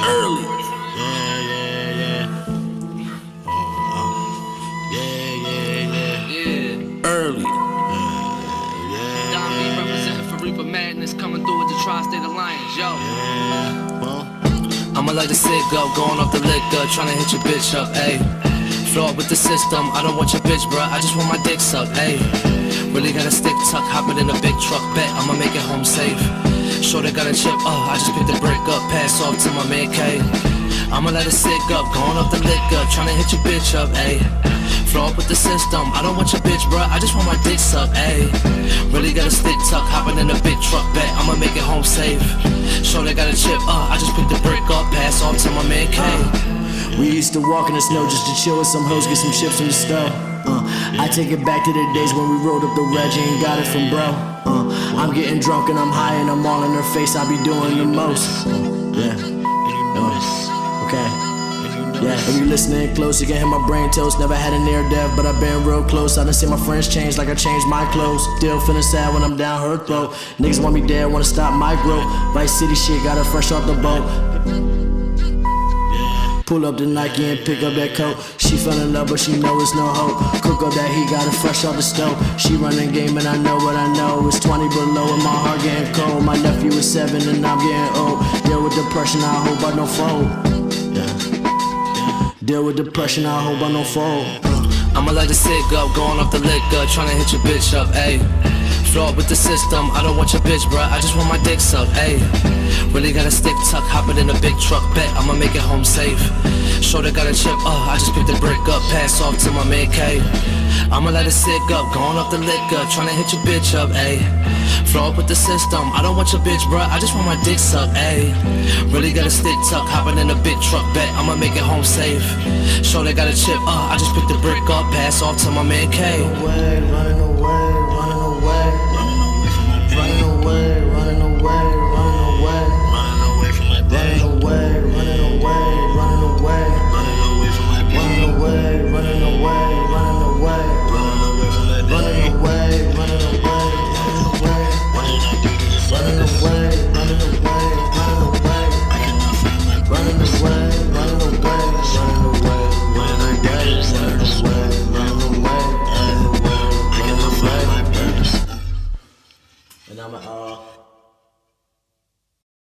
early. Early. Don B representing for Reaper Madness, coming through with the Tri-State Alliance, yo. I'ma light the cig up, going off the liquor, tryna hit your bitch up, ayy. Flawed with the system, I don't want your bitch, bruh, I just want my dick sucked, ayy. Really got a stick tuck, hopping in a big truck, bet I'ma make it home safe. Sure they got a chip, I just picked the brick up, pass off to my man K. I'ma let it cig up, going off the liquor, tryna hit your bitch up, ayy. Flawed with the system, I don't want your bitch, bruh, I just want my dick sucked, ayy. Really got a stick tuck, hopping in a big truck, bet I'ma make it home safe. Sure they got a chip, I just picked the brick up, pass off to my man K. We used to walk in the snow just to chill with some hoes, get some chips from the stove. I take it back to the days when we rolled up the Reggie and got it from bro. I'm getting drunk and I'm high and I'm all in her face, I be doing the most. Okay. Yeah, if you listening close, you can hear my brain toast. Never had a near death, but I've been real close. I done seen my friends change like I changed my clothes. Still feeling sad when I'm down her throat. Niggas want me dead, wanna stop my growth. Vice City shit, got her fresh off the boat. Pull up the Nike and pick up that coat. She fell in love but she know it's no hope. Cook up that heat, got it fresh off the stove. She running game and I know what I know. It's 20 below and my heart getting cold. My nephew is 7 and I'm getting old. Deal with depression, I hope I don't fold. Deal with depression, I hope I don't fold. I'ma light the cig up, going off the liquor, tryna hit your bitch up, ayy. Flawed with the system, I don't want your bitch, bruh, I just want my dick sucked, ayy. Really got a stick tuck, hopping in a big truck, bet I'ma make it home safe. Sure they got a chip, I just picked the brick up, pass off to my man K. I'ma light the cig up, going off the liquor, tryna hit your bitch up, ayy. Flawed with the system, I don't want your bitch, bruh, I just want my dick sucked, ayy. Really got a stick tuck, hopping in a big truck, bet I'ma make it home safe. Sure they got a chip, I just picked the brick up, pass off to my man K. Running away.